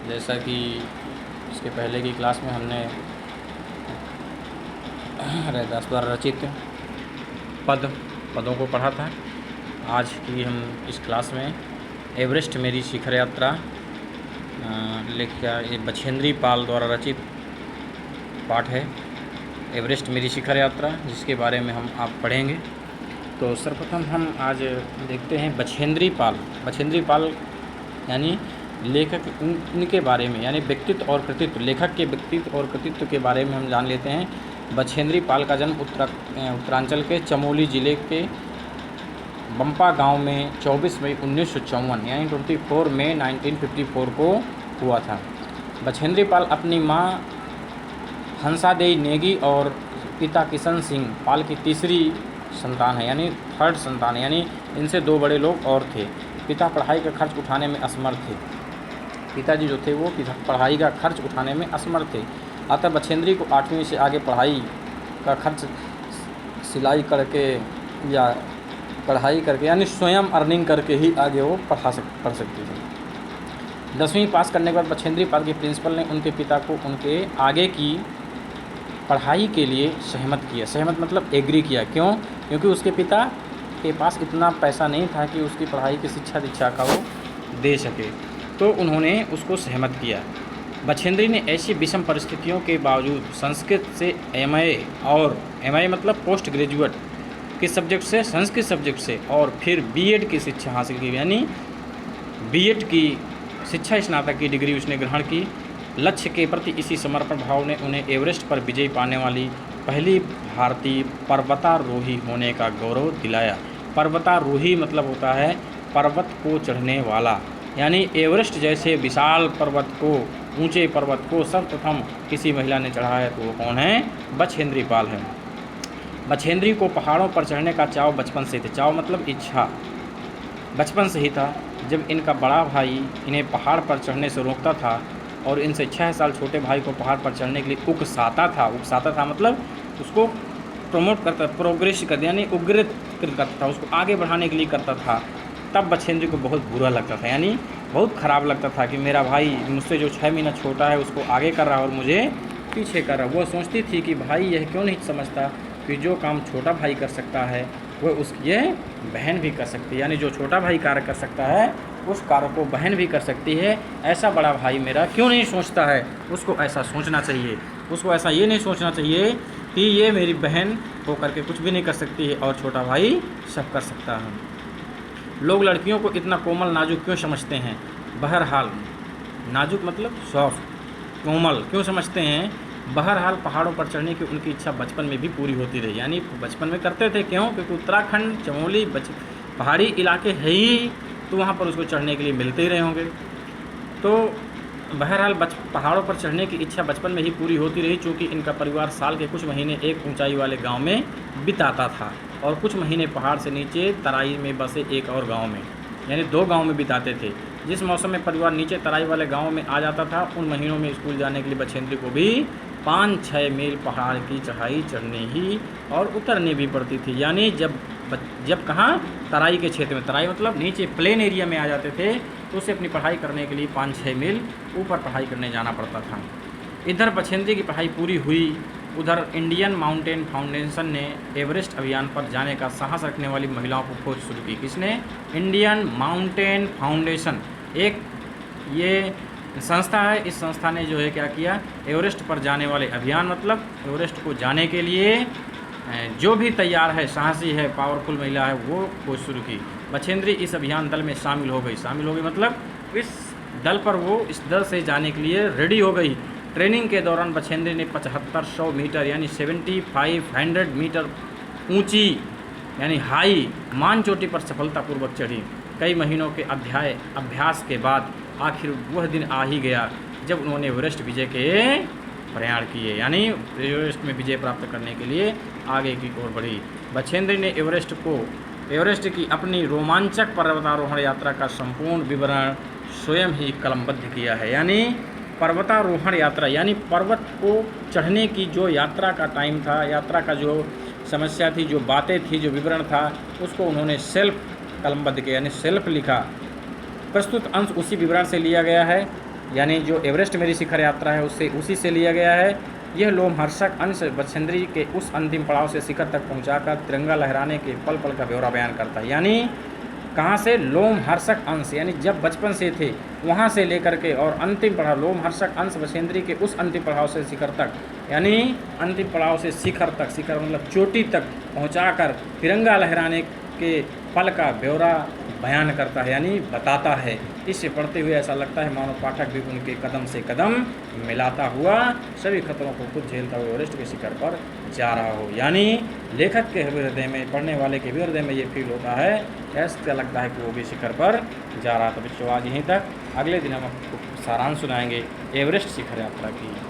जैसा कि इसके पहले की क्लास में हमने रैदास द्वारा रचित पदों को पढ़ा था। आज की हम इस क्लास में एवरेस्ट मेरी शिखर यात्रा लेकर ये बछेंद्री पाल द्वारा रचित पाठ है, एवरेस्ट मेरी शिखर यात्रा, जिसके बारे में हम आप पढ़ेंगे। तो सर्वप्रथम हम आज देखते हैं बछेंद्री पाल यानी लेखक, इनके बारे में, यानी व्यक्तित्व और कृतित्व, लेखक के व्यक्तित्व और कृतित्व के बारे में हम जान लेते हैं। बछेंद्री पाल का जन्म उत्तरांचल के चमोली जिले के बम्पा गांव में 24 मई 1954 यानी 24 मई 1954 को हुआ था। बछेंद्री पाल अपनी माँ हंसादेई नेगी और पिता किशन सिंह पाल की तीसरी संतान है, यानी थर्ड संतान है, यानी इनसे 2 बड़े लोग और थे। पिता पढ़ाई का खर्च उठाने में असमर्थ थे। पिताजी जो थे वो पढ़ाई का खर्च उठाने में असमर्थ थे। अतः बछेंद्री को 8वीं से आगे पढ़ाई का खर्च सिलाई करके या पढ़ाई करके, यानी स्वयं अर्निंग करके ही आगे वो पढ़ सकती थी। 10वीं पास करने के बाद बछेंद्री पाल के प्रिंसिपल ने उनके पिता को उनके आगे की पढ़ाई के लिए सहमत मतलब एग्री किया। क्यों? क्योंकि उसके पिता के पास इतना पैसा नहीं था कि उसकी पढ़ाई की शिक्षा दीक्षा का वो दे सके, तो उन्होंने उसको सहमत किया। बछेंद्री ने ऐसी विषम परिस्थितियों के बावजूद संस्कृत से एमए मतलब पोस्ट ग्रेजुएट के सब्जेक्ट से, संस्कृत सब्जेक्ट से, और फिर बीएड की शिक्षा हासिल की, यानी बीएड की शिक्षा स्नातक की डिग्री उसने ग्रहण की। लक्ष्य के प्रति इसी समर्पण भाव ने उन्हें एवरेस्ट पर विजय पाने वाली पहली भारतीय पर्वतारोही होने का गौरव दिलाया। पर्वतारोही मतलब होता है पर्वत को चढ़ने वाला, यानी एवरेस्ट जैसे विशाल पर्वत को, ऊंचे पर्वत को सर्वप्रथम किसी महिला ने चढ़ा है तो वो कौन है? बछेंद्री पाल है। बछेंद्री को पहाड़ों पर चढ़ने का चाव बचपन से था। चाव मतलब इच्छा, बचपन से ही था। जब इनका बड़ा भाई इन्हें पहाड़ पर चढ़ने से रोकता था और इनसे 6 साल छोटे भाई को पहाड़ पर चढ़ने के लिए उकसाता था मतलब उसको प्रमोट करता, प्रोग्रेस करता, यानी उग्रित करता था, उसको आगे बढ़ाने के लिए करता था। तब बछेंद्री को बहुत बुरा लगता था, यानी बहुत ख़राब लगता था कि मेरा भाई मुझसे जो 6 महीना छोटा है उसको आगे कर रहा है और मुझे पीछे कर रहा है। वो सोचती थी कि भाई यह क्यों नहीं समझता कि जो काम छोटा भाई कर सकता है वो उसकी ये बहन भी कर सकती है, यानी जो छोटा भाई कार्य कर सकता है उस कार्य को बहन भी कर सकती है। ऐसा बड़ा भाई मेरा क्यों नहीं सोचता है? उसको ऐसा सोचना चाहिए, उसको ऐसा ये नहीं सोचना चाहिए कि ये मेरी बहन हो करके कुछ भी नहीं कर सकती है और छोटा भाई सब कर सकता है। लोग लड़कियों को इतना कोमल नाजुक क्यों समझते हैं? बहरहाल, नाजुक मतलब सॉफ्ट, कोमल क्यों समझते हैं? बहरहाल पहाड़ों पर चढ़ने की उनकी इच्छा बचपन में भी पूरी होती रही, यानी बचपन में करते थे। क्यों? क्योंकि उत्तराखंड चमोली पहाड़ी इलाके है ही, तो वहाँ पर उसको चढ़ने के लिए मिलते ही रहे होंगे। तो बहरहाल पहाड़ों पर चढ़ने की इच्छा बचपन में ही पूरी होती रही, चूँकि इनका परिवार साल के कुछ महीने एक ऊंचाई वाले गांव में बिताता था और कुछ महीने पहाड़ से नीचे तराई में बसे एक और गांव में, यानी 2 गांव में बिताते थे। जिस मौसम में परिवार नीचे तराई वाले गांव में आ जाता था, उन महीनों में स्कूल जाने के लिए बछेंद्री को भी 5-6 मील पहाड़ की चढ़ाई चढ़नी ही और उतरनी भी पड़ती थी। यानी जब कहाँ? तराई के क्षेत्र में, तराई मतलब नीचे प्लेन एरिया में आ जाते थे, तो उसे अपनी पढ़ाई करने के लिए 5-6 मील ऊपर पढ़ाई करने जाना पड़ता था। इधर बछेंद्री की पढ़ाई पूरी हुई, उधर इंडियन माउंटेन फाउंडेशन ने एवरेस्ट अभियान पर जाने का साहस रखने वाली महिलाओं को खोज शुरू की। किसने? इंडियन माउंटेन फाउंडेशन, एक ये संस्था है। इस संस्था ने जो है क्या किया? एवरेस्ट पर जाने वाले अभियान, मतलब एवरेस्ट को जाने के लिए जो भी तैयार है, साहसी है, पावरफुल महिला है, वो खोज शुरू की। बछेंद्री इस अभियान दल में शामिल हो गई मतलब इस दल से जाने के लिए रेडी हो गई। ट्रेनिंग के दौरान बछेंद्री ने 7500 मीटर यानी 7500 मीटर ऊंची यानी हाई मान चोटी पर सफलतापूर्वक चढ़ी। कई महीनों के अभ्यास के बाद आखिर वह दिन आ ही गया जब उन्होंने एवरेस्ट विजय के प्रयाण किए, यानी एवरेस्ट में विजय प्राप्त करने के लिए आगे की ओर बढ़ी। बछेंद्री ने एवरेस्ट की अपनी रोमांचक पर्वतारोहण यात्रा का संपूर्ण विवरण स्वयं ही कलमबद्ध किया है। यानी पर्वतारोहण यात्रा, यानी पर्वत को चढ़ने की जो यात्रा का टाइम था, यात्रा का जो समस्या थी, जो बातें थी, जो विवरण था, उसको उन्होंने सेल्फ कलमबद्ध किया, यानी सेल्फ लिखा। प्रस्तुत अंश उसी विवरण से लिया गया है। यानी जो एवरेस्ट मेरी शिखर यात्रा है उससे उसी से लिया गया है। यह लोमहर्षक अंश बछेंद्री के उस अंतिम पड़ाव से शिखर तक पहुंचाकर तिरंगा लहराने के पल पल का ब्यौरा बयान करता है। यानी कहाँ से? लोमहर्षक अंश, यानी जब बचपन से थे वहाँ से लेकर के और अंतिम पड़ाव लोमहर्षक अंश बछेंद्री के उस अंतिम पड़ाव से शिखर तक, यानी अंतिम पड़ाव से शिखर तक, शिखर मतलब चोटी तक पहुँचाकर तिरंगा लहराने के पल का ब्यौरा बयान करता है, यानी बताता है। इसे पढ़ते हुए ऐसा लगता है मानो पाठक भी उनके कदम से कदम मिलाता हुआ सभी खतरों को खुद झेलता हुआ एवरेस्ट के शिखर पर जा रहा हो। यानी लेखक के हृदय में, पढ़ने वाले के भी हृदय में ये फील होता है, ऐसा लगता है कि वो भी शिखर पर जा रहा। तो बच्चों आज यहीं तक, अगले दिन हम आपको सारांश सुनाएंगे एवरेस्ट शिखर यात्रा की।